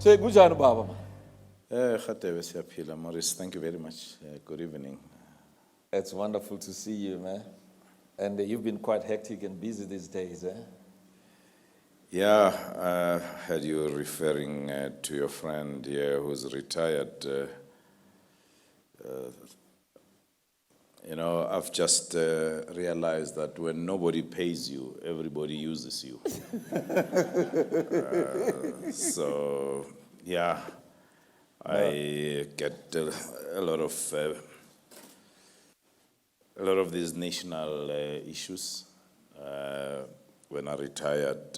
So, kunjani baba? Khatewe siyaphila, Morris. Thank you very much. Good evening. It's wonderful to see you, man. And you've been quite hectic and busy these days, eh? Yeah, I heard you referring to your friend here who's retired. I've just realized that when nobody pays you, everybody uses you. So, yeah, I get a lot of these national issues. When I retired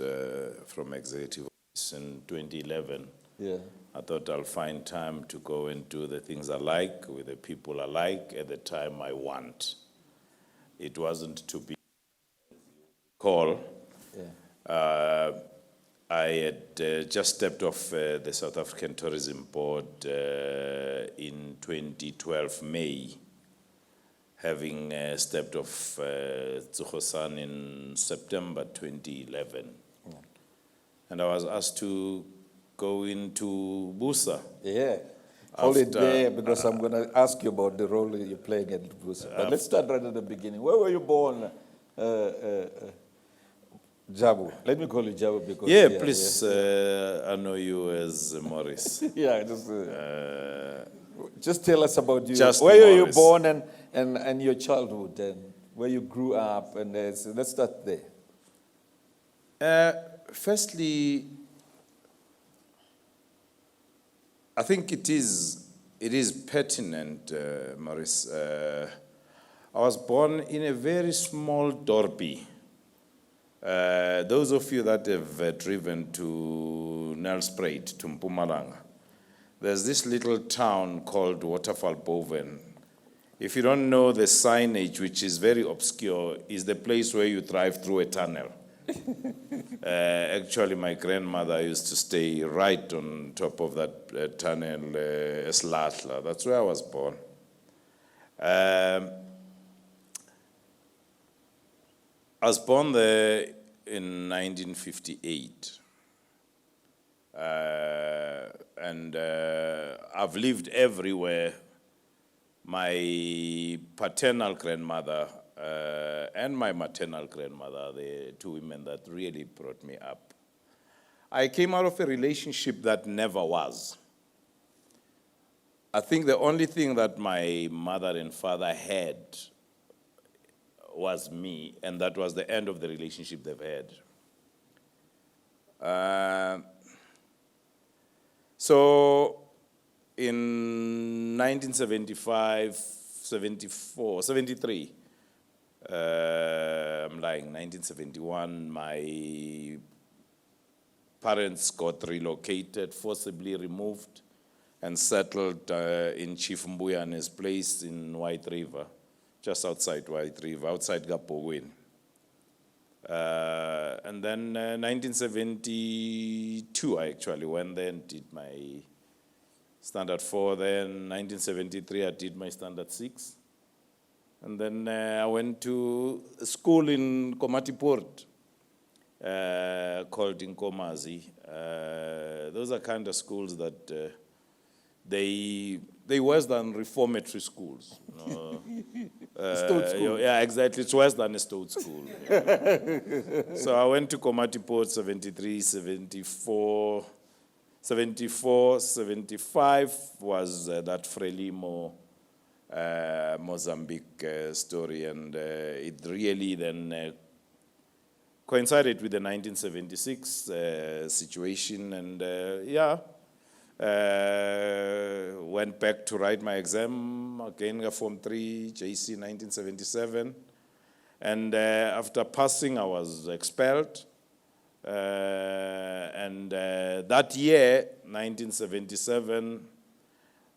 from executive office in 2011, I thought I'll find time to go and do the things I like with the people I like at the time I want. It wasn't to be call. I had just stepped off the South African Tourism Board in 2012 May, having stepped off Tsuhosan in September 2011. And I was asked to go into Busa. Yeah. Hold it there because I'm going to ask you about the role you're playing at Busa. But let's start right at the beginning. Where were you born, Jabu? Let me call you Jabu because... Yeah, please, I know you as Morris. Yeah, just tell us about you. Just where were you Morris. born and your childhood and where you grew up, and let's start there. Firstly, I think it is pertinent, Morris. I was born in a very small dorpy. Those of you that have driven to Nelspruit, to Mpumalanga, there's this little town called Waterfall Boven. If you don't know the signage, which is very obscure, is the place where you drive through a tunnel. Actually, my grandmother used to stay right on top of that tunnel, Eslatla. That's where I was born. I was born there in 1958. And I've lived everywhere. My paternal grandmother and my maternal grandmother, the two women that really brought me up. I came out of a relationship that never was. I think the only thing that my mother and father had was me, and that was the end of the relationship they've had. So in 1975, 74, 73, I'm lying, 1971, my parents got relocated, forcibly removed, and settled in Chief Mbuyane's place in White River, just outside White River, outside Gapogwen. And then 1972, I actually went there and did my Standard 4. Then 1973, I did my Standard 6. And then I went to a school in Komatiport called Nkomazi. Those are kind of schools that they worse than reformatory schools. Stout school. Yeah, exactly. It's worse than a stout school. So I went to Komatiport 73, 74, 74, 75 was that Frelimo Mozambique story, and it really then coincided with the 1976 situation, and went back to write my exam, again Form 3, JC 1977, and after passing I was expelled, and that year, 1977,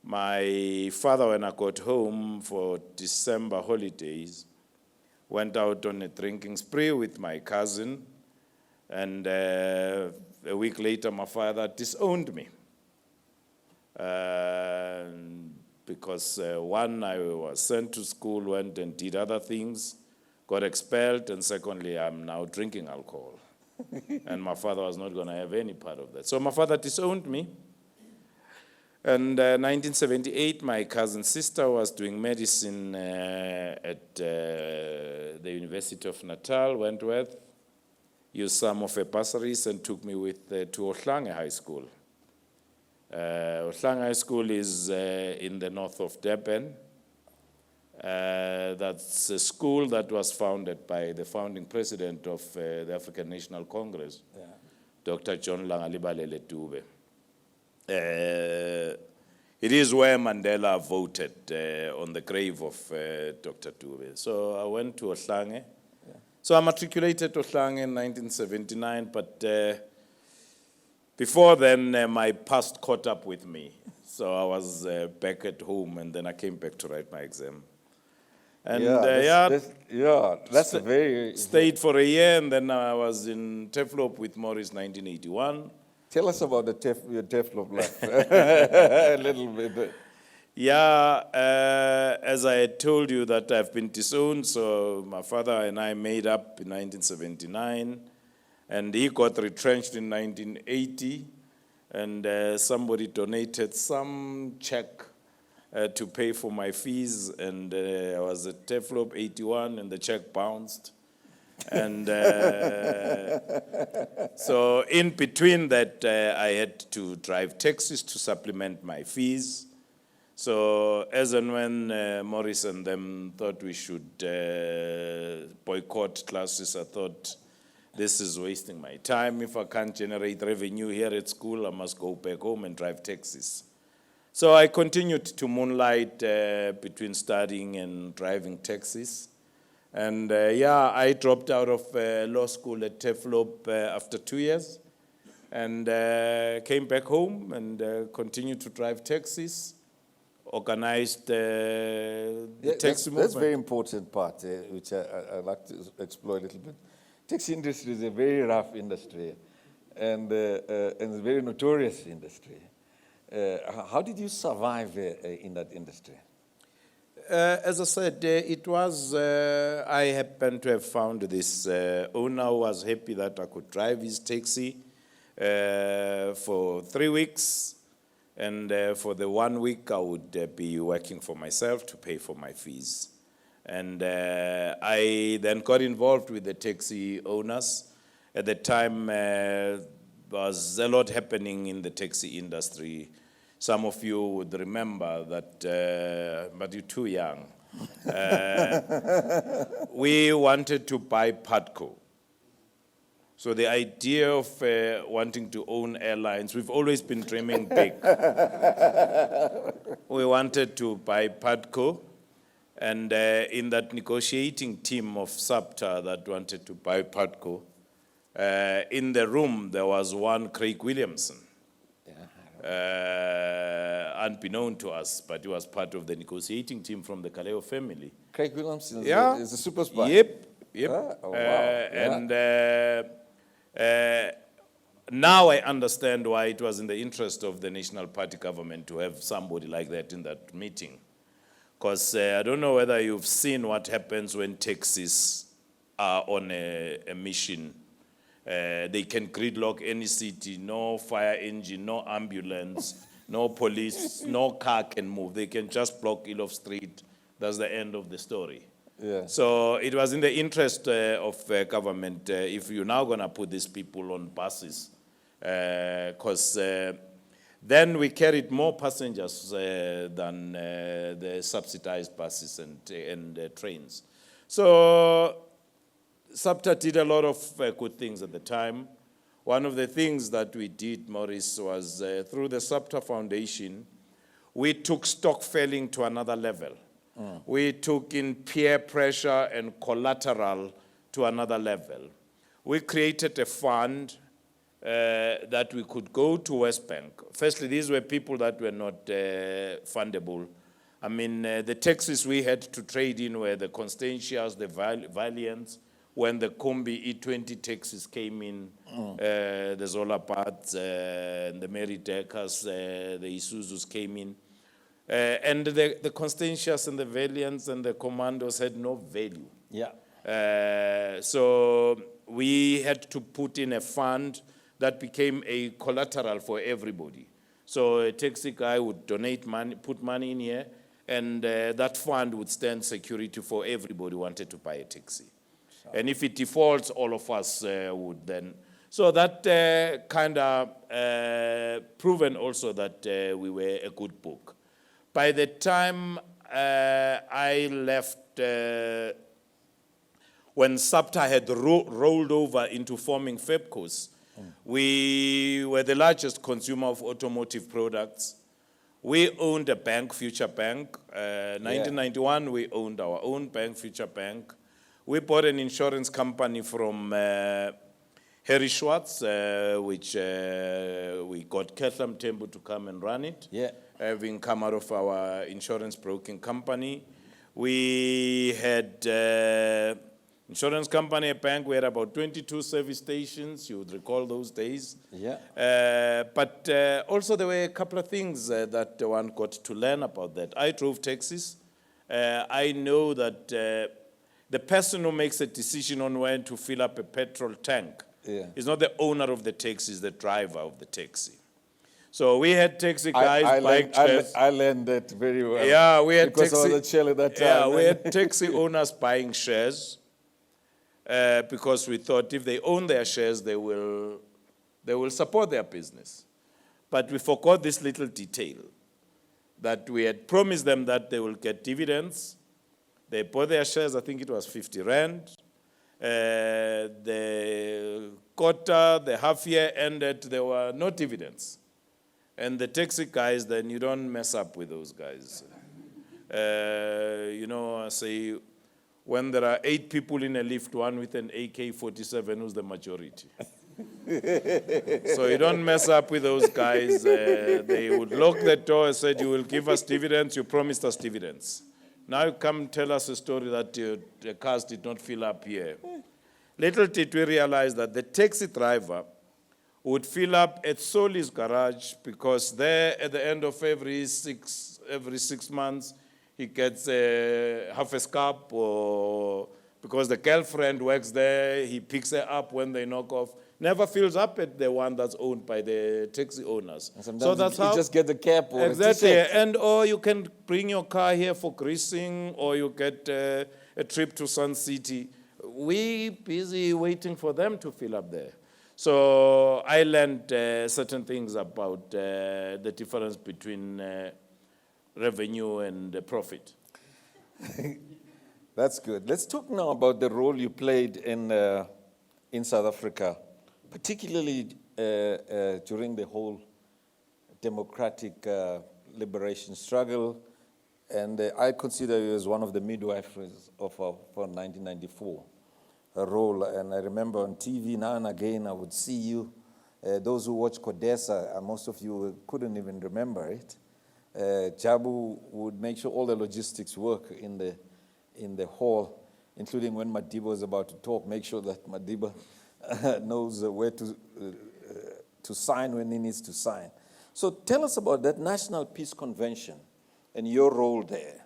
my father, when I got home for December holidays, went out on a drinking spree with my cousin, and a week later my father disowned me. Because one, I was sent to school, went and did other things, got expelled, and secondly, I'm now drinking alcohol. And my father was not going to have any part of that. So my father disowned me. And 1978, my cousin sister was doing medicine at the University of Natal, Wentworth, used some of her bursaries and took me with to Ohlange High School. Ohlange High School is in the north of Durban. That's a school that was founded by the founding president of the African National Congress, Dr. John Langalibalele Dube. It is where Mandela voted on the grave of Dr. Dube. So I went to Ohlange. So I matriculated to Ohlange in 1979, but before then, my past caught up with me. So I was back at home, and then I came back to write my exam. And that's a very... Stayed for a year, and then I was in Teflop with Morris 1981. Tell us about your Teflop life a little bit. Yeah, as I had told you that I've been disowned, so my father and I made up in 1979, and he got retrenched in 1980, and somebody donated some check to pay for my fees, and I was at Teflop 81, and the check bounced. And so in between that, I had to drive taxis to supplement my fees. So as and when Morris and them thought we should boycott classes, I thought, this is wasting my time. If I can't generate revenue here at school, I must go back home and drive taxis. So I continued to moonlight between studying and driving taxis. And I dropped out of law school at Teflop after 2 years and came back home and continued to drive taxis, organized the taxi movement. That's a very important part, which I'd like to explore a little bit. Taxi industry is a very rough industry and a very notorious industry. How did you survive in that industry? As I said, it was, I happened to have found this owner who was happy that I could drive his taxi for 3 weeks. And for the 1 week, I would be working for myself to pay for my fees. And I then got involved with the taxi owners. At the time, there was a lot happening in the taxi industry. Some of you would remember that, but you're too young. We wanted to buy Padco. So the idea of wanting to own airlines, we've always been dreaming big. We wanted to buy Padco, and in that negotiating team of SAPTA that wanted to buy Padco, in the room there was one Craig Williamson. Unbeknown to us, but he was part of the negotiating team from the Kaleo family. Craig Williamson is a super spy. Yep. Oh, wow. And now I understand why it was in the interest of the National Party government to have somebody like that in that meeting. Because I don't know whether you've seen what happens when taxis are on a mission. They can gridlock any city, no fire engine, no ambulance, no police, no car can move. They can just block Ilov Street. That's the end of the story. Yeah. So it was in the interest of government, if you're now going to put these people on buses, because then we carried more passengers than the subsidized buses and trains. So SAPTA did a lot of good things at the time. One of the things that we did, Maurice, was through the SAPTA Foundation, we took stock felling to another level. We took in peer pressure and collateral to another level. We created a fund that we could go to West Bank. Firstly, these were people that were not fundable. I mean, the taxis we had to trade in were the Constantias, the Valiants. When the Kombi E20 taxis came in, the Zolapards, the Mary Deckers, the Isuzus came in. And the Constantias and the Valiants and the Commandos had no value. Yeah. So we had to put in a fund that became a collateral for everybody. So a taxi guy would donate money, put money in here, and that fund would stand security for everybody who wanted to buy a taxi. Sure. And if it defaults, all of us would then. So that kind of proven also that we were a good book. By the time I left, when SAPTA had rolled over into forming FEBCOS, we were the largest consumer of automotive products. We owned a bank, Future Bank. 1991, we owned our own bank, Future Bank. We bought an insurance company from Harry Schwartz, which we got Ketham Tembu to come and run it, having come out of our insurance broking company. We had insurance company, a bank, we had about 22 service stations, you would recall those days. But also there were a couple of things that one got to learn about that. I drove taxis. I know that the person who makes a decision on when to fill up a petrol tank is not the owner of the taxi, it's the driver of the taxi. So we had taxi guys buying shares. I learned that very well. Yeah, we had because I was a child at that time. Yeah, we had taxi owners buying shares. Because we thought if they own their shares, they will support their business. But we forgot this little detail, that we had promised them that they will get dividends. They bought their shares, I think it was 50 Rand. The quarter, the half year ended, there were no dividends. And the taxi guys, then you don't mess up with those guys. I say, when there are 8 people in a lift, one with an AK-47, who's the majority? So you don't mess up with those guys. They would lock the door and said, you will give us dividends, you promised us dividends. Now you come tell us a story that the cars did not fill up here. Little did we realize that the taxi driver would fill up at Soli's garage, because there at the end of every six months, he gets half a scalp, or because the girlfriend works there, he picks her up when they knock off. Never fills up at the one that's owned by the taxi owners. So that's how you just get the cap or exactly. And or you can bring your car here for greasing, or you get a trip to Sun City. We busy waiting for them to fill up there. So I learned certain things about the difference between revenue and profit. That's good. Let's talk now about the role you played in South Africa, particularly during the whole democratic liberation struggle. And I consider you as one of the midwives for 1994 role. And I remember on TV now and again I would see you. Those who watch Codesa, most of you couldn't even remember it. Jabu would make sure all the logistics work in the hall, including when Madiba was about to talk, make sure that Madiba knows where to sign when he needs to sign. So tell us about that National Peace Convention and your role there.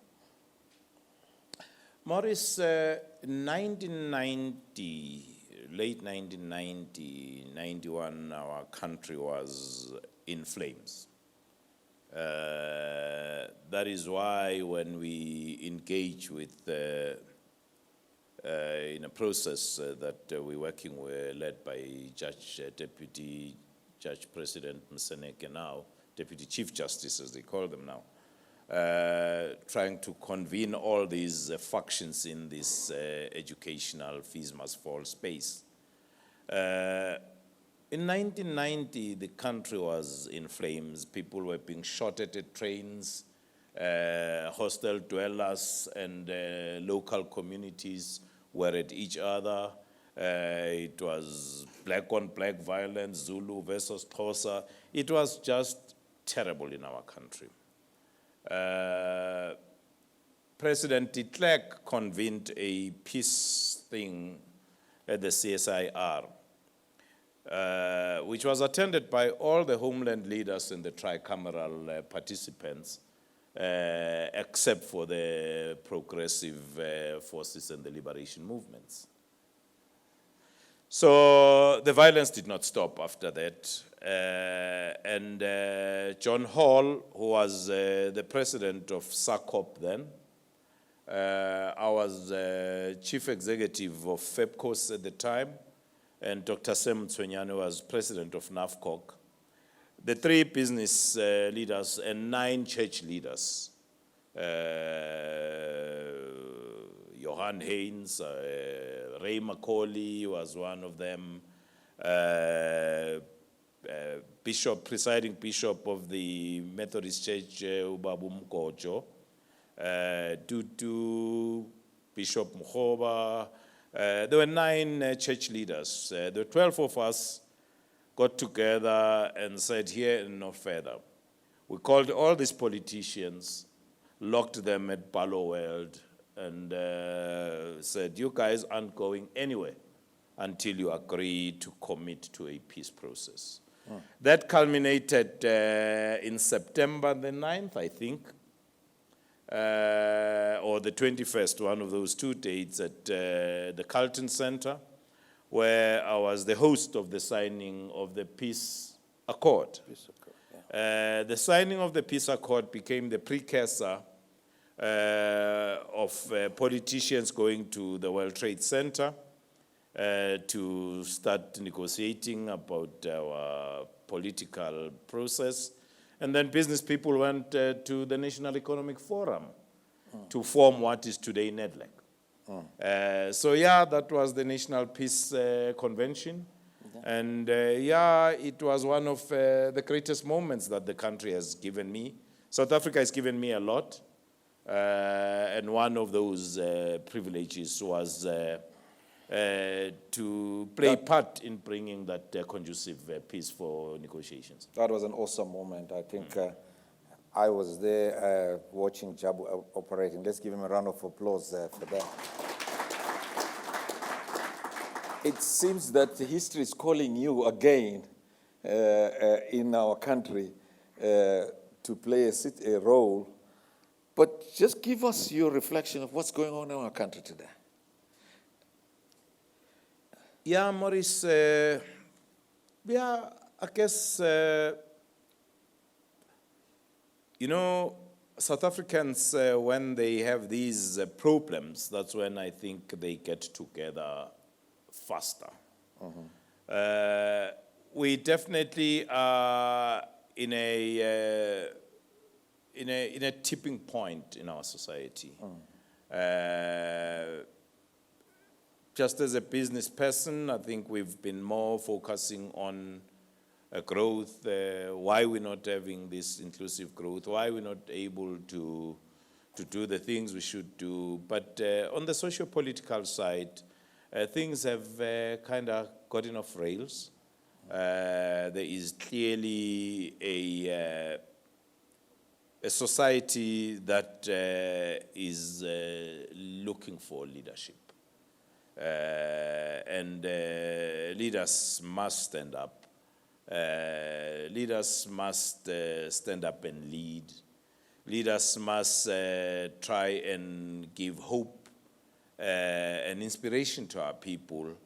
Maurice, 1990, late 1990, 91, our country was in flames. That is why when we engage with in a process that we're working with, led by Deputy Judge President Mseneke now, Deputy Chief Justice as they call them now, trying to convene all these factions in this educational fees must fall space. In 1990, the country was in flames. People were being shot at the trains. Hostel dwellers and local communities were at each other. It was black on black violence, Zulu versus Xhosa. It was just terrible in our country. President de Klerk convened a peace thing at the CSIR, which was attended by all the homeland leaders and the tricameral participants, except for the progressive forces and the liberation movements. So the violence did not stop after that. And John Hall, who was the president of SACOP then, I was chief executive of FEPCOS at the time, and Dr. Sam Tswenyane was president of NAFCOC. The three business leaders and 9 church leaders, Johann Haynes, Ray Macaulay was one of them, presiding bishop of the Methodist Church, Jabu Mabuza, Tutu, Bishop Mukhoba. There were 9 church leaders. The 12 of us got together and said, here and no further. We called all these politicians, locked them at Palo World, and said, you guys aren't going anywhere until you agree to commit to a peace process. That culminated in September the 9th, I think, or the 21st, one of those 2 dates at the Carlton Center, where I was the host of the signing of the Peace Accord. The signing of the Peace Accord became the precursor of politicians going to the World Trade Center to start negotiating about our political process. And then business people went to the National Economic Forum to form what is today NEDLEC. So yeah, that was the National Peace Convention. And yeah, it was one of the greatest moments that the country has given me. South Africa has given me a lot. And one of those privileges was to play part in bringing that conducive peace for negotiations. That was an awesome moment. I think I was there watching Jabu operating. Let's give him a round of applause for that. It seems that history is calling you again in our country to play a role. But just give us your reflection of what's going on in our country today. Yeah, Maurice, yeah, I guess, you know, South Africans, when they have these problems, that's when I think they get together faster. We definitely are in a tipping point in our society. Just as a business person, I think we've been more focusing on growth, why we're not having this inclusive growth, why we're not able to do the things we should do. But on the socio-political side, things have kind of gotten off rails. There is clearly a society that is looking for leadership. And leaders must stand up. Leaders must stand up and lead. Leaders must try and give hope and inspiration to our people.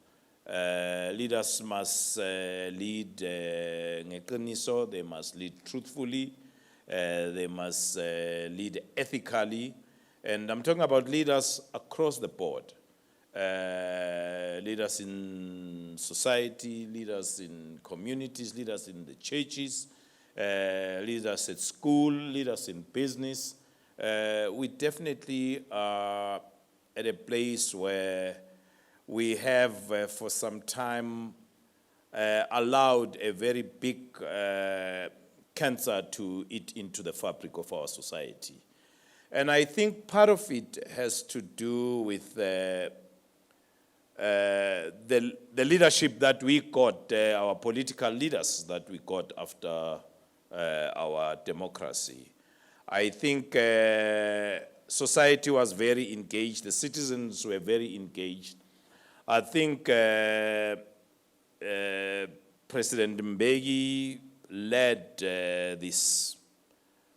Leaders must lead ngeqiniso, they must lead truthfully, they must lead ethically. And I'm talking about leaders across the board. Leaders in society, leaders in communities, leaders in the churches, leaders at school, leaders in business. We definitely are at a place where we have for some time allowed a very big cancer to eat into the fabric of our society. And I think part of it has to do with the leadership that we got, our political leaders that we got after our democracy. I think society was very engaged, the citizens were very engaged. I think President Mbeki led this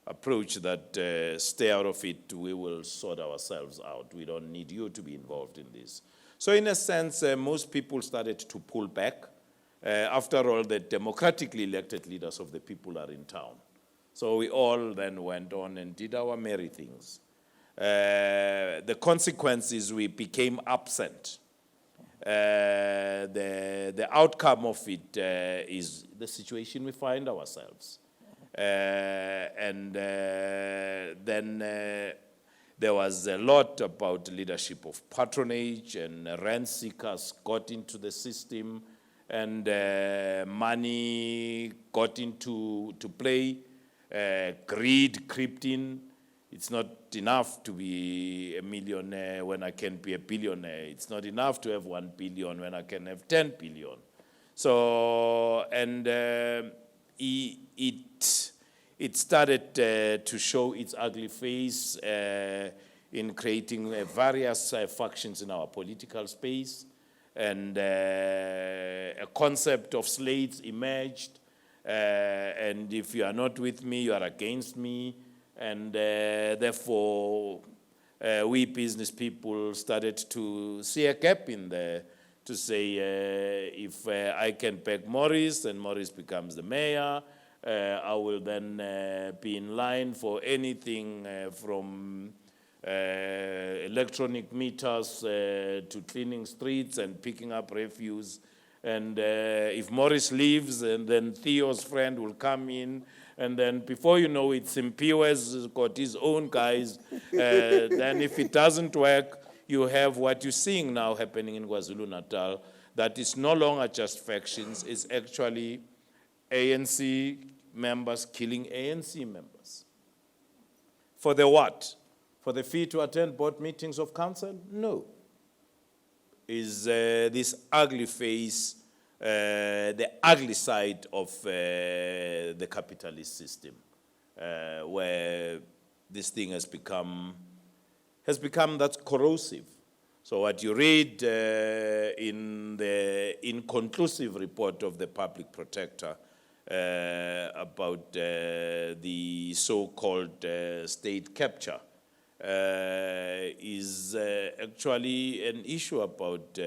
approach that stay out of it, we will sort ourselves out. We don't need you to be involved in this. So in a sense, most people started to pull back. After all, the democratically elected leaders of the people are in town. So we all then went on and did our merry things. The consequence is we became absent. The outcome of it is the situation we find ourselves. Then there was a lot about leadership of patronage, and rent seekers got into the system, and money got into play. Greed crept in. It's not enough to be a millionaire when I can be a billionaire. It's not enough to have 1 billion when I can have 10 billion. So, and it started to show its ugly face in creating various factions in our political space. And a concept of slates emerged. And if you are not with me, you are against me. And therefore, we business people started to see a gap in there to say, if I can back Morris and Morris becomes the mayor, I will then be in line for anything from electronic meters to cleaning streets and picking up refuse. And if Morris leaves, and then Theo's friend will come in, and then before you know it, Simpiwe has got his own guys. Then if it doesn't work, you have what you're seeing now happening in KwaZulu-Natal, that is no longer just factions, it's actually ANC members killing ANC members. For the what? For the fee to attend board meetings of council? No. Is this ugly face, the ugly side of the capitalist system, where this thing has become that corrosive. So what you read in the inconclusive report of the public protector about the so-called state capture is actually an issue about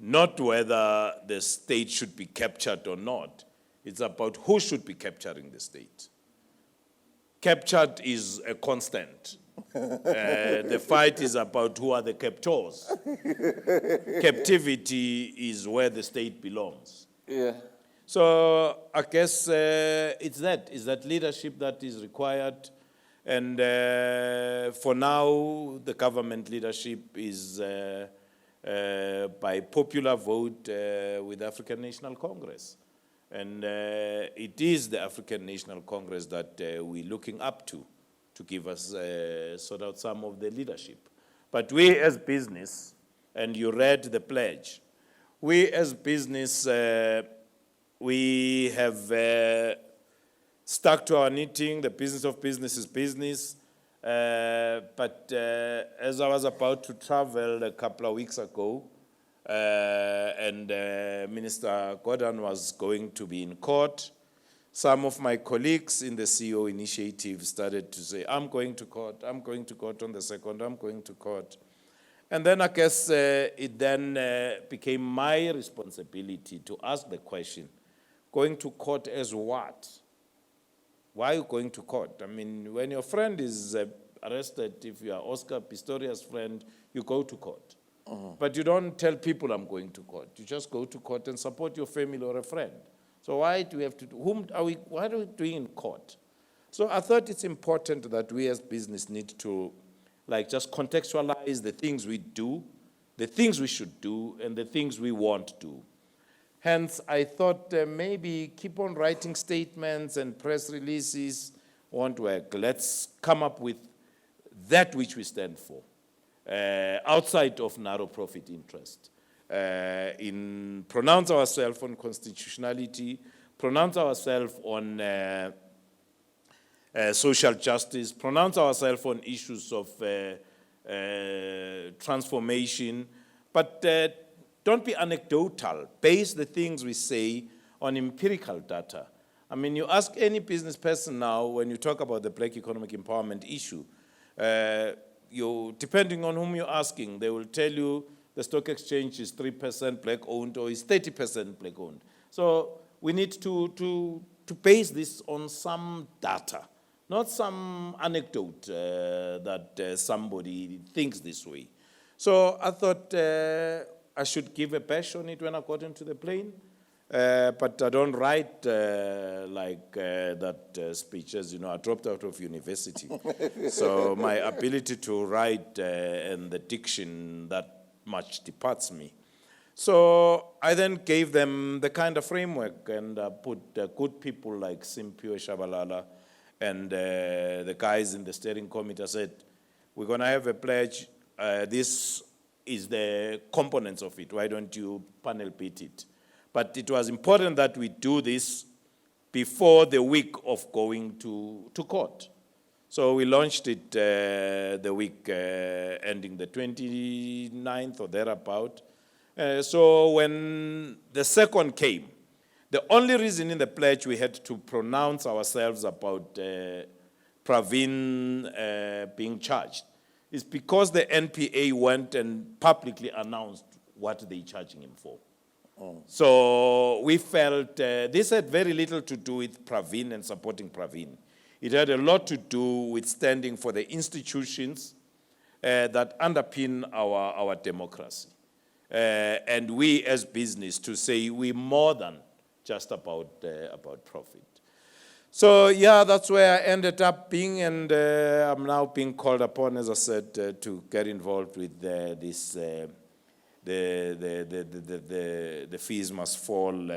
not whether the state should be captured or not. It's about who should be capturing the state. Captured is a constant. The fight is about who are the captors. Captivity is where the state belongs. Yeah. So I guess it's that leadership that is required. And for now, the government leadership is by popular vote with the African National Congress. And it is the African National Congress that we're looking up to give us, sort out some of the leadership. But we as business, and you read the pledge, we as business, we have stuck to our knitting. The business of business is business. But as I was about to travel a couple of weeks ago, and Minister Gordon was going to be in court, some of my colleagues in the CEO initiative started to say, I'm going to court on the 2nd, I'm going to court. And then I guess it then became my responsibility to ask the question, going to court as what? Why are you going to court? I mean, when your friend is arrested, if you are Oscar Pistorius' friend, you go to court. But you don't tell people I'm going to court. You just go to court and support your family or a friend. So why do we have to do, what are we doing in court? So I thought it's important that we as business need to just contextualize the things we do, the things we should do, and the things we won't do. Hence, I thought maybe keep on writing statements and press releases won't work. Let's come up with that which we stand for, outside of narrow profit interest. Pronounce ourselves on constitutionality, pronounce ourselves on social justice, pronounce ourselves on issues of transformation, but don't be anecdotal. Base the things we say on empirical data. I mean, you ask any business person now when you talk about the black economic empowerment issue, depending on whom you're asking, they will tell you the stock exchange is 3% black-owned or is 30% black-owned. So we need to base this on some data, not some anecdote that somebody thinks this way. So I thought I should give a bash on it when I got into the plane. But I don't write like that speech. As you know, I dropped out of university. So my ability to write and the diction, that much departs me. So I then gave them the kind of framework and put good people like Simpio Shabalala and the guys in the steering committee. I said, we're going to have a pledge. This is the components of it. Why don't you panel beat it? But it was important that we do this before the week of going to court. So we launched it the week ending the 29th or thereabout. So when the second came, the only reason in the pledge we had to pronounce ourselves about Pravin being charged is because the NPA went and publicly announced what they're charging him for. So we felt this had very little to do with Pravin and supporting Pravin. It had a lot to do with standing for the institutions that underpin our democracy. And we as business to say we're more than just about profit. So yeah, that's where I ended up being, and I'm now being called upon, as I said, to get involved with this the fees must fall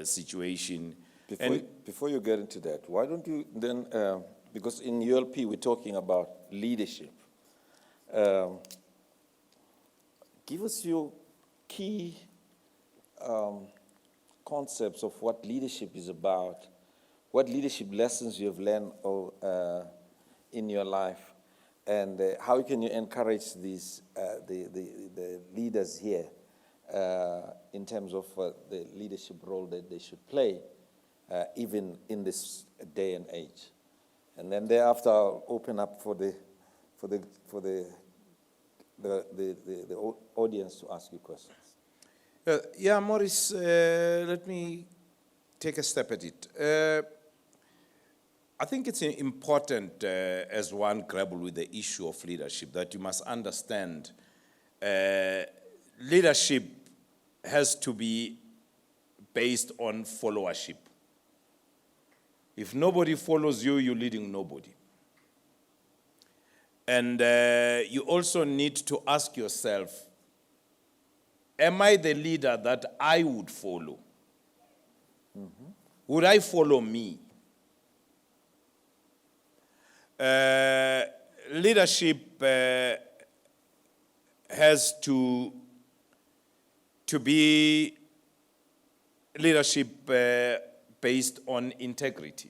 situation. Before you get into that, why don't you then, because in ULP we're talking about leadership, give us your key concepts of what leadership is about, what leadership lessons you have learned in your life, and how can you encourage these the leaders here in terms of the leadership role that they should play, even in this day and age. And then thereafter, I'll open up for the audience to ask you questions. Yeah, Maurice, let me take a step at it. I think it's important as one grapple with the issue of leadership that you must understand leadership has to be based on followership. If nobody follows you, you're leading nobody. And you also need to ask yourself, am I the leader that I would follow? Mm-hmm. Would I follow me? Leadership has to be leadership based on integrity.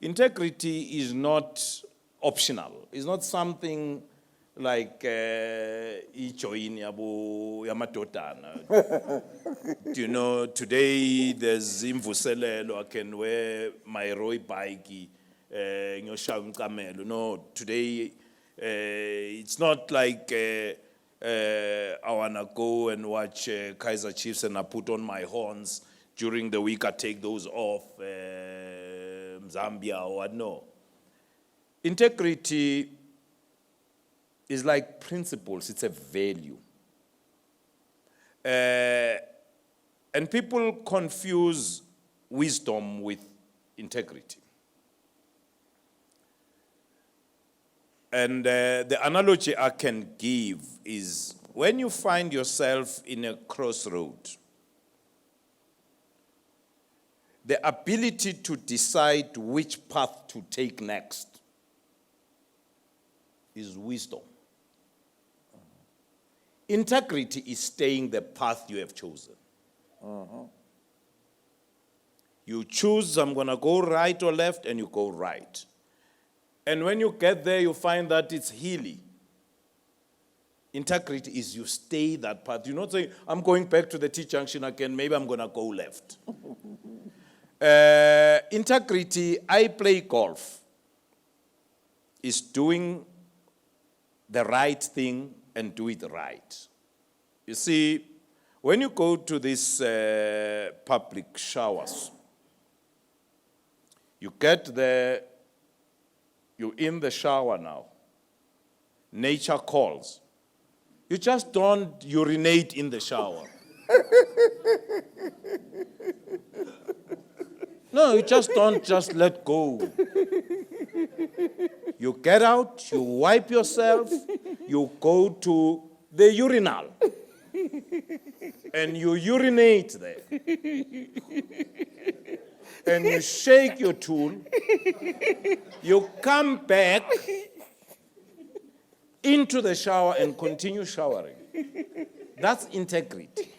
Integrity is not optional. It's not something like ijoin yamadodana. You know, today there's imvuselelo, I can wear my Roy bike. No, today it's not like I want to go and watch Kaiser Chiefs and I put on my horns. During the week I take those off, Zambia or what, no. Integrity is like principles, it's a value. And people confuse wisdom with integrity. And the analogy I can give is when you find yourself in a crossroad, the ability to decide which path to take next is wisdom. Integrity is staying the path you have chosen. You choose, I'm going to go right or left, and you go right. And when you get there, you find that it's hilly. Integrity is you stay that path. You're not saying, I'm going back to the T-junction again, maybe I'm going to go left. Integrity, I play golf, is doing the right thing and do it right. You see, when you go to these public showers, you get there, you're in the shower now. Nature calls. You just don't urinate in the shower. No, you just don't just let go. You get out, you wipe yourself, you go to the urinal, and you urinate there. And you shake your tool, you come back into the shower and continue showering. That's integrity.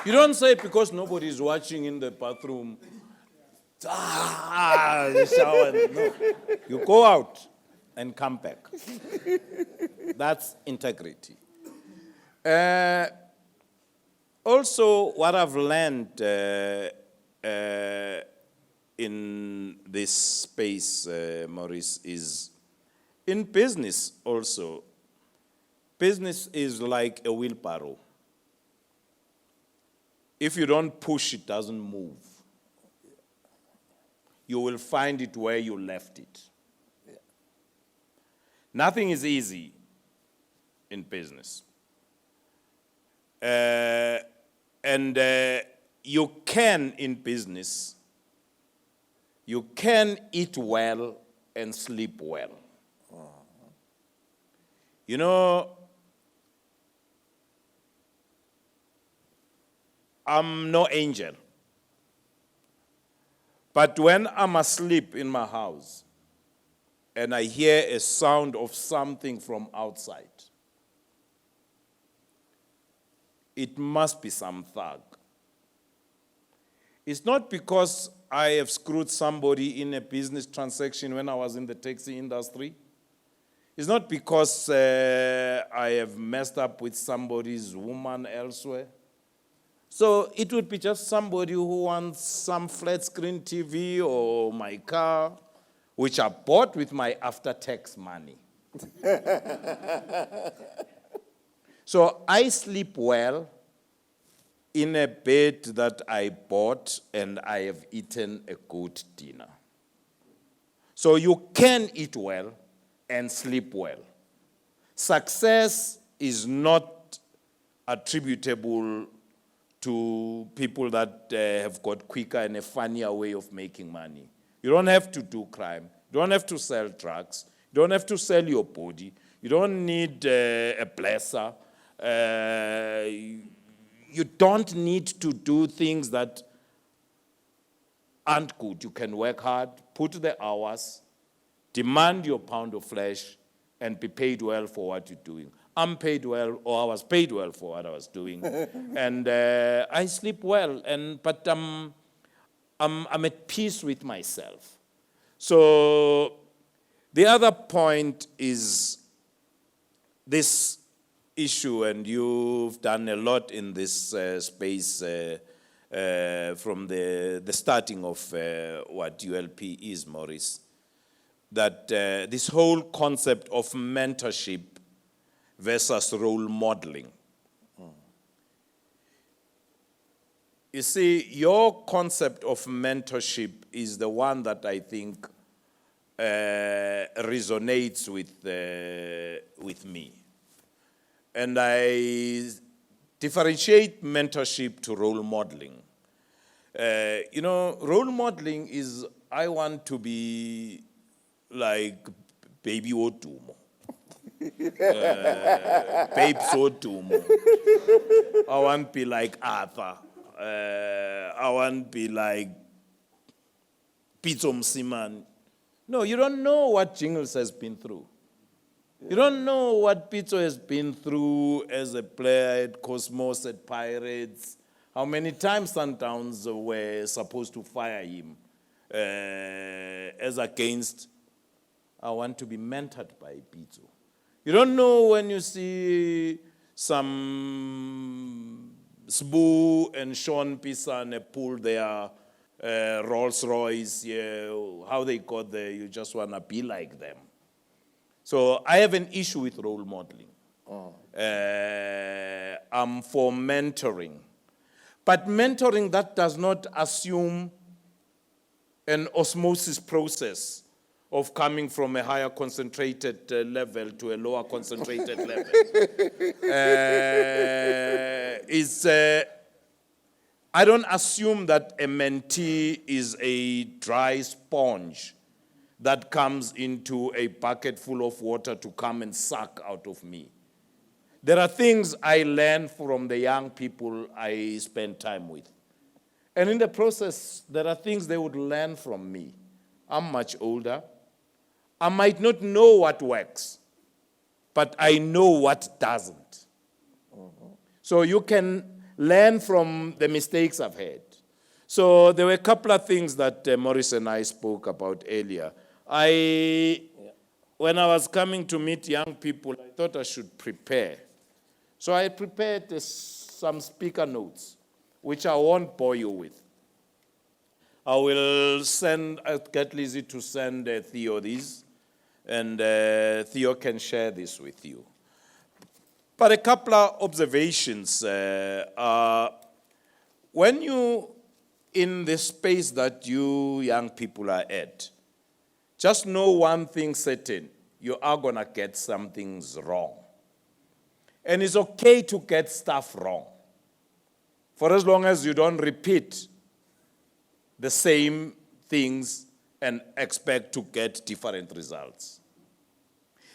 You don't say because nobody's watching in the bathroom, the shower. No. You go out and come back. That's integrity. Also, what I've learned in this space, Maurice, is in business also. Business is like a wheelbarrow. If you don't push, it doesn't move. You will find it where you left it. Yeah. Nothing is easy in business. And you can, in business, you can eat well and sleep well. You know, I'm no angel. But when I'm asleep in my house and I hear a sound of something from outside, it must be some thug. It's not because I have screwed somebody in a business transaction when I was in the taxi industry. It's not because I have messed up with somebody's woman elsewhere. So it would be just somebody who wants some flat screen TV or my car, which I bought with my after-tax money. So I sleep well in a bed that I bought, and I have eaten a good dinner. So you can eat well and sleep well. Success is not attributable to people that have got quicker and a funnier way of making money. You don't have to do crime. You don't have to sell drugs. You don't have to sell your body. You don't need a blesser. You don't need to do things that aren't good. You can work hard, put the hours, demand your pound of flesh, and be paid well for what you're doing. I'm paid well, or I was paid well for what I was doing, and I sleep well. But I'm at peace with myself. So the other point is this issue, and you've done a lot in this space from the starting of what ULP is, Maurice. That this whole concept of mentorship versus role modeling. You see, your concept of mentorship is the one that I think resonates with me. And I differentiate mentorship to role modeling. You know, role modeling is, I want to be like Baby Otumo. Babe Sotumo. I want to be like Arthur. I want to be like Pizzo Msiman. No, you don't know what Jingles has been through. You don't know what Pizzo has been through as a player at Cosmos, at Pirates. How many times Sundowns were supposed to fire him as against, I want to be mentored by Pizzo. You don't know when you see some Sbu and Sean Pisane pull their Rolls Royce, how they got there, you just want to be like them. So I have an issue with role modeling. I'm for mentoring. But mentoring that does not assume an osmosis process of coming from a higher concentrated level to a lower concentrated level. I don't assume that a mentee is a dry sponge that comes into a bucket full of water to come and suck out of me. There are things I learn from the young people I spend time with. And in the process, there are things they would learn from me. I'm much older. I might not know what works, but I know what doesn't. So you can learn from the mistakes I've had. So there were a couple of things that Maurice and I spoke about earlier. When I was coming to meet young people, I thought I should prepare. So I prepared some speaker notes, which I won't bore you with. I will get Lizzie to send Theo these, and Theo can share this with you. But a couple of observations. When you, in the space that you young people are at, just know one thing certain, you are going to get some things wrong. And it's okay to get stuff wrong, for as long as you don't repeat the same things and expect to get different results.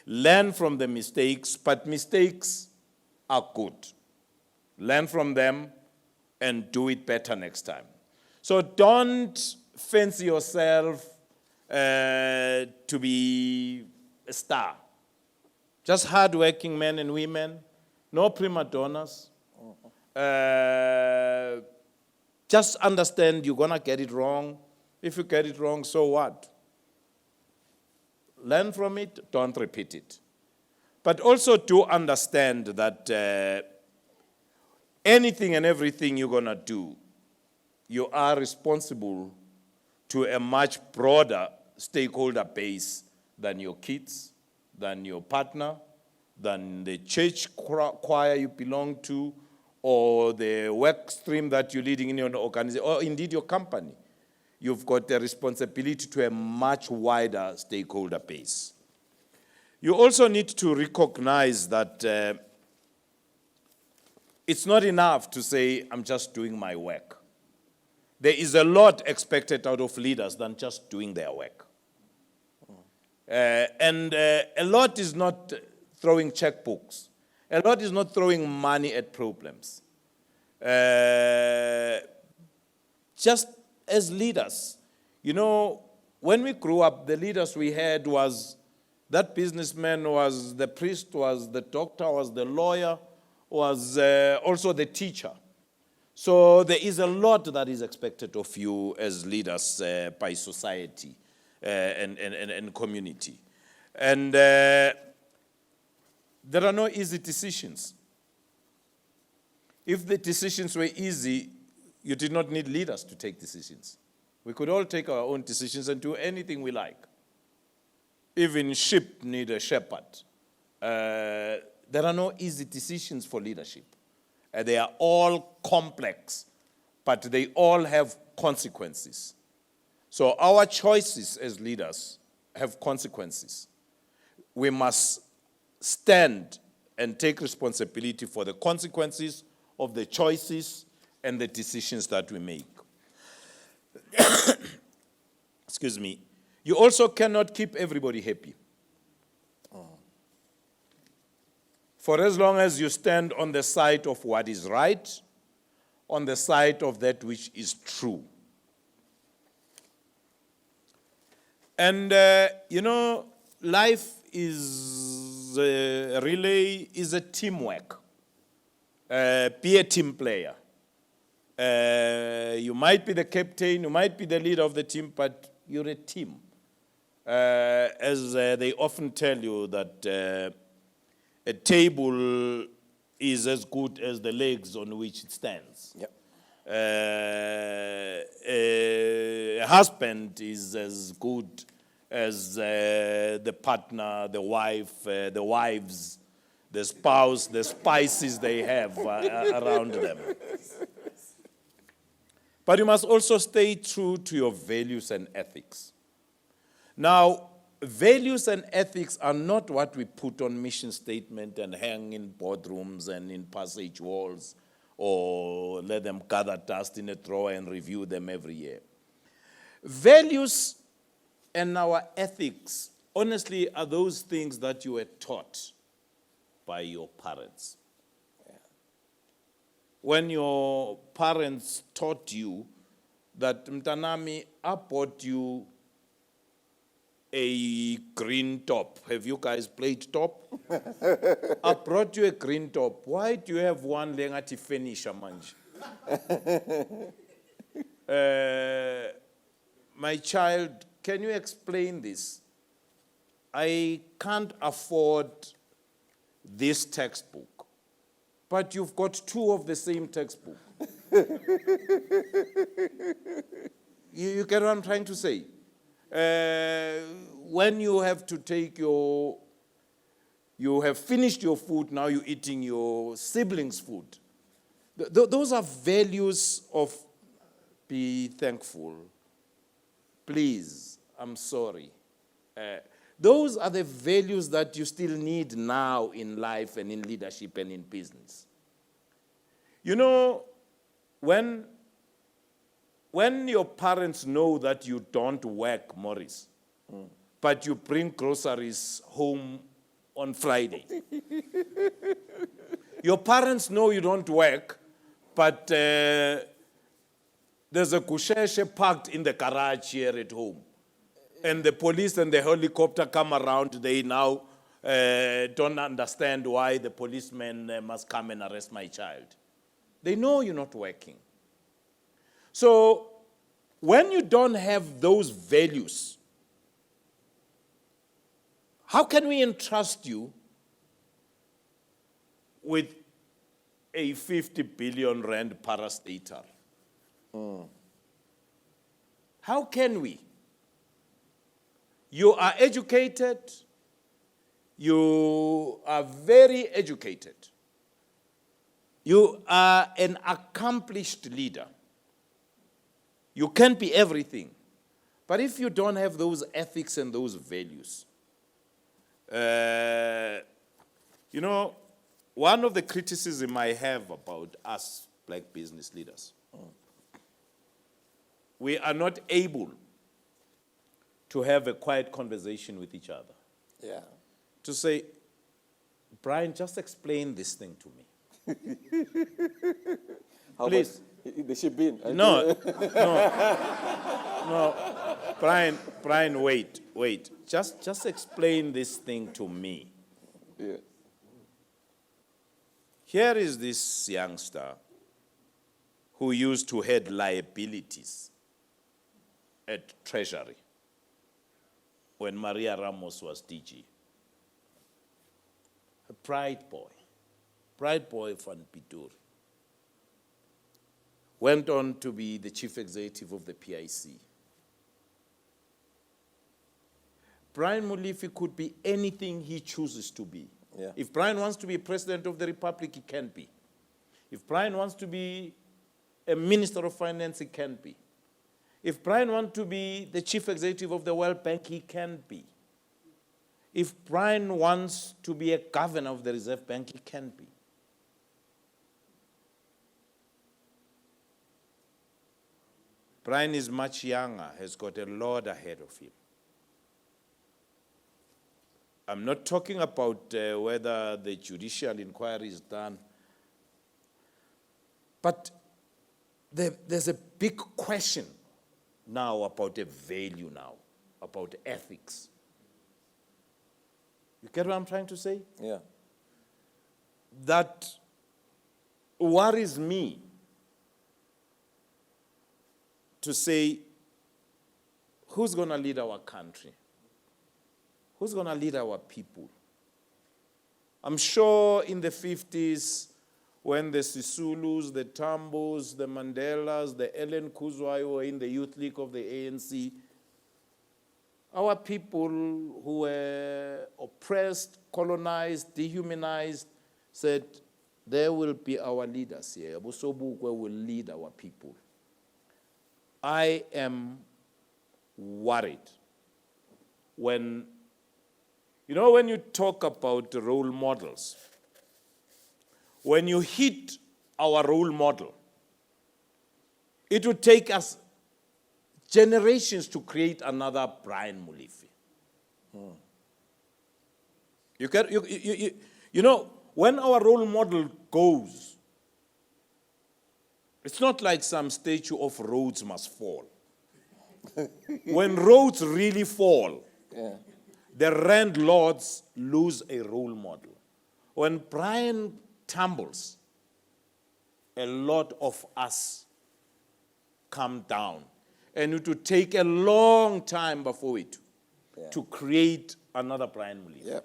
Learn from the mistakes, but mistakes are good. Learn from them and do it better next time. So don't fancy yourself to be a star. Just hardworking men and women, no prima donnas. Just understand you're going to get it wrong. If you get it wrong, so what? Learn from it, don't repeat it. But also do understand that anything and everything you're going to do, you are responsible to a much broader stakeholder base than your kids, than your partner, than the church choir you belong to, or the work stream that you're leading in your organization, or indeed your company. You've got a responsibility to a much wider stakeholder base. You also need to recognize that it's not enough to say, I'm just doing my work. There is a lot expected out of leaders than just doing their work. And a lot is not throwing checkbooks. A lot is not throwing money at problems. Just as leaders, you know, when we grew up, the leaders we had was that businessman, was the priest, was the doctor, was the lawyer, was also the teacher. So there is a lot that is expected of you as leaders by society and community. And there are no easy decisions. If the decisions were easy, you did not need leaders to take decisions. We could all take our own decisions and do anything we like. Even sheep need a shepherd. There are no easy decisions for leadership. They are all complex, but they all have consequences. So our choices as leaders have consequences. We must stand and take responsibility for the consequences of the choices and the decisions that we make. Excuse me. You also cannot keep everybody happy. For as long as you stand on the side of what is right, on the side of that which is true. And, you know, life is a relay, is a teamwork. Be a team player. You might be the captain, you might be the leader of the team, but you're a team. As they often tell you that a table is as good as the legs on which it stands. Yep. A husband is as good as the partner, the wife, the wives, the spouse, the spices they have around them. But you must also stay true to your values and ethics. Now, values and ethics are not what we put on mission statement and hang in boardrooms and in passage walls, or let them gather dust in a drawer and review them every year. Values and our ethics, honestly, are those things that you were taught by your parents. When your parents taught you that, Mtanami, I bought you a green top. Have you guys played top? I brought you a green top. Why do you have one lengati finish, manj? My child, can you explain this? I can't afford this textbook, but you've got two of the same textbook. You get what I'm trying to say? When you have to take you have finished your food, now you're eating your siblings' food. Those are values of be thankful. Please, I'm sorry. Those are the values that you still need now in life and in leadership and in business. You know, when your parents know that you don't work, Morris, but you bring groceries home on Friday. Your parents know you don't work, but there's a kusheshe parked in the garage here at home. And the police and the helicopter come around, they now don't understand why the policeman must come and arrest my child. They know you're not working. So when you don't have those values, how can we entrust you with a 50 billion rand parastatal? How can we? You are educated. You are very educated. You are an accomplished leader. You can be everything. But if you don't have those ethics and those values, you know, one of the criticism I have about us black business leaders, we are not able to have a quiet conversation with each other. Yeah. To say, Brian, just explain this thing to me. How Please. The ship in? No. Brian, wait. Just explain this thing to me. Yeah. Here is this youngster who used to head liabilities at Treasury when Maria Ramos was DG. A bright boy from Pituri. Went on to be the chief executive of the PIC. Brian Molefe could be anything he chooses to be. Yeah. If Brian wants to be president of the republic, he can be. If Brian wants to be a minister of finance, he can be. If Brian wants to be the chief executive of the World Bank, he can be. If Brian wants to be a governor of the Reserve Bank, he can be. Brian is much younger, has got a lot ahead of him. I'm not talking about whether the judicial inquiry is done, but there's a big question now about a value now, about ethics. You get what I'm trying to say? Yeah. That worries me to say, who's going to lead our country? Who's going to lead our people? I'm sure in the 50s, when the Sisulus, the Tambos, the Mandelas, the Ellen Kuzwai were in the Youth League of the ANC, our people who were oppressed, colonized, dehumanized, said, there will be our leaders here. Busobukwe will lead our people. I am worried when you talk about role models, when you hit our role model, it would take us generations to create another Brian Molefe. When our role model goes, it's not like some statue of Rhodes must fall. When Rhodes really fall, the landlords lose a role model. When Brian tumbles, a lot of us come down. And it will take a long time before it to create another Brian Molefe.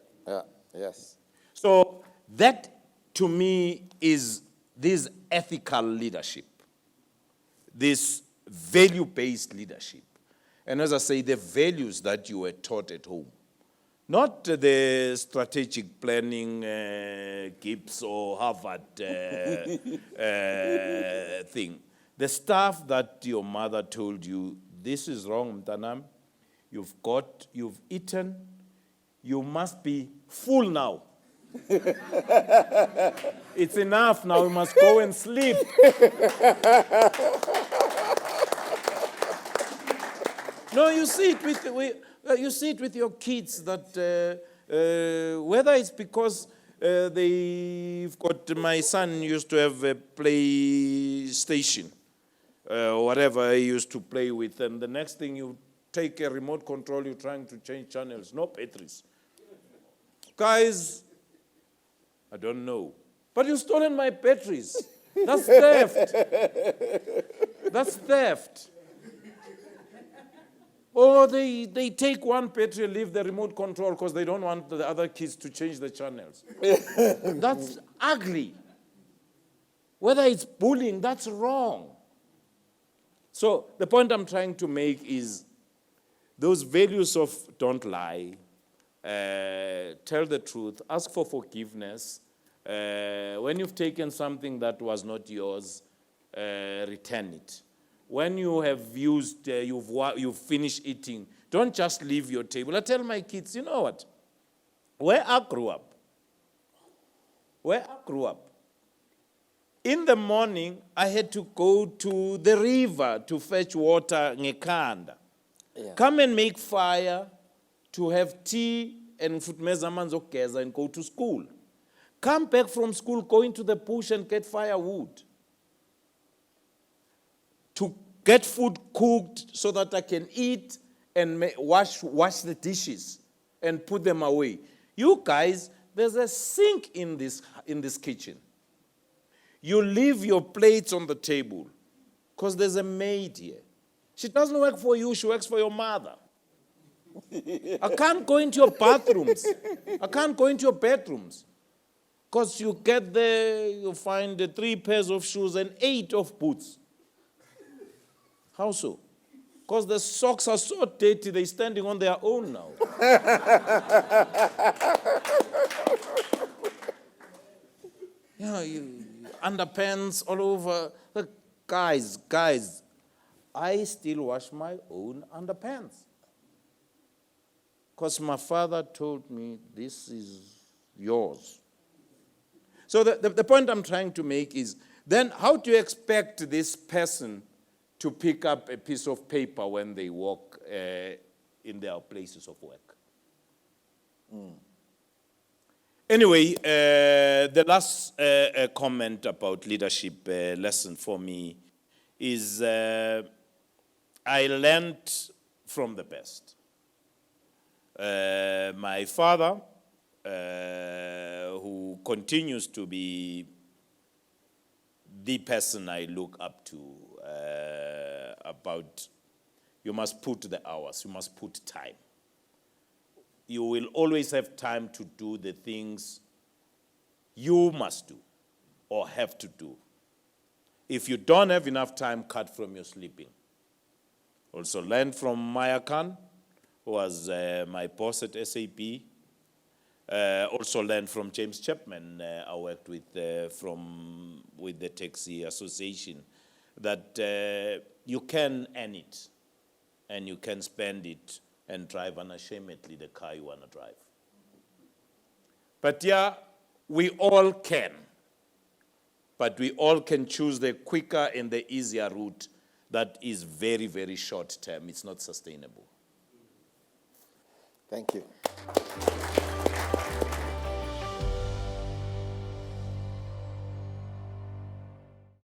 Yes. So that, to me, is this ethical leadership, this value-based leadership. And as I say, the values that you were taught at home. Not the strategic planning, Gibbs or Harvard thing. The stuff that your mother told you, this is wrong, Mtanam. You've eaten, you must be full now. It's enough now, you must go and sleep. No, you see it with your kids that whether it's because they've got, my son used to have a PlayStation, whatever he used to play with, and the next thing you take a remote control, you're trying to change channels, no batteries. Guys, I don't know, but you've stolen my batteries. That's theft. That's theft. Or they take one battery and leave the remote control because they don't want the other kids to change the channels. That's ugly. Whether it's bullying, that's wrong. So the point I'm trying to make is those values of don't lie, tell the truth, ask for forgiveness. When you've taken something that was not yours, return it. When you have used, you've finished eating, don't just leave your table. I tell my kids, you know what? Where I grew up, in the morning, I had to go to the river to fetch water, ngekanda. Come and make fire, to have tea and futmeza manzokeza and go to school. Come back from school, go into the bush and get firewood. To get food cooked so that I can eat and wash the dishes and put them away. You guys, there's a sink in this kitchen. You leave your plates on the table because there's a maid here. She doesn't work for you, she works for your mother. I can't go into your bathrooms. I can't go into your bedrooms. Because you get there, you find 3 pairs of shoes and 8 of boots. How so? Because the socks are so dirty, they're standing on their own now. Underpants all over. Look, guys, I still wash my own underpants. Because my father told me, this is yours. So the point I'm trying to make is, then how do you expect this person to pick up a piece of paper when they walk in their places of work? Anyway, the last comment about leadership lesson for me is I learned from the best. My father, who continues to be the person I look up to, about you must put the hours, you must put time. You will always have time to do the things you must do. or have to do. If you don't have enough time, cut from your sleeping. Also learn from Maya Khan, who was my boss at SAP. Also learned from James Chapman, I worked with with the Taxi Association, that you can earn it and you can spend it and drive unashamedly the car you want to drive. But yeah, we all can. But we all can choose the quicker and the easier route that is very, very short term. It's not sustainable. Thank you.